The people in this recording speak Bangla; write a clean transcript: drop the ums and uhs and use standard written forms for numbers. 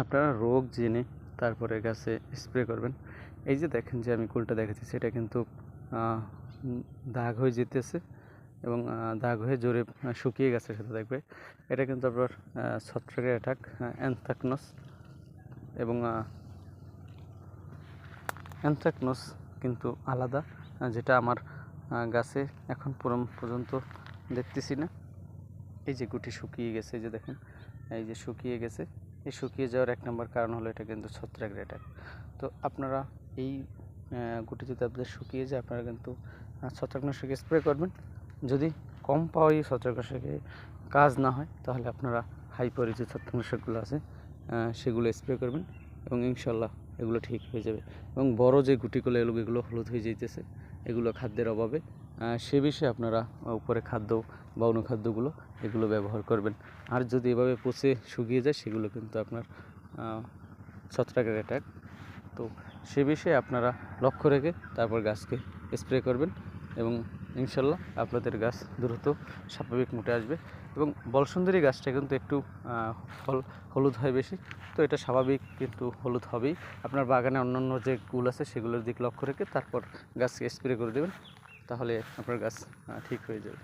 আপনারা রোগ জেনে তারপরে গাছে স্প্রে করবেন। এই যে দেখেন যে আমি কুলটা দেখাচ্ছি, সেটা কিন্তু দাগ হয়ে যেতেছে এবং দাগ হয়ে জোরে শুকিয়ে গেছে সেটা দেখবে। এটা কিন্তু আপনার ছত্রাকের অ্যাটাক, অ্যানথ্রাকনোস। এবং অ্যানথ্রাকনোস কিন্তু আলাদা, যেটা আমার গাছে এখন পর্যন্ত দেখতেছি না। এই যে গুটি শুকিয়ে গেছে, এই যে দেখেন, এই যে শুকিয়ে গেছে। এই শুকিয়ে যাওয়ার এক নম্বর কারণ হলো এটা কিন্তু ছত্রাকের অ্যাটাক। তো আপনারা এই গুটি যদি আপনাদের শুকিয়ে যায়, আপনারা কিন্তু ছত্রাকনাশক স্প্রে করবেন। যদি কম পাওয়াই ছত্রাকনাশকে কাজ না হয়, তাহলে আপনারা হাইপারের যে ছত্রাকনাশকগুলো আছে সেগুলো স্প্রে করবেন এবং ইনশাল্লাহ এগুলো ঠিক হয়ে যাবে। এবং বড় যে গুটিগুলো এগুলো হলুদ হয়ে যেতেছে, এগুলো খাদ্যের অভাবে। সে বিষয়ে আপনারা উপরে খাদ্য বা অনুখাদ্যগুলো এগুলো ব্যবহার করবেন। আর যদি এভাবে পচে শুকিয়ে যায়, সেগুলো কিন্তু আপনার ছত্রাকের অ্যাটাক। তো সে বিষয়ে আপনারা লক্ষ্য রেখে তারপর গাছকে স্প্রে করবেন এবং ইনশাল্লাহ আপনাদের গাছ দ্রুত স্বাভাবিক মোটে আসবে। এবং বলসুন্দরী গাছটা কিন্তু একটু ফল হলুদ হয় বেশি, তো এটা স্বাভাবিক, কিন্তু হলুদ হবেই। আপনার বাগানে অন্যান্য যে কুল আছে সেগুলোর দিক লক্ষ্য রেখে তারপর গাছকে স্প্রে করে দেবেন, তাহলে আপনার গাছ ঠিক হয়ে যাবে।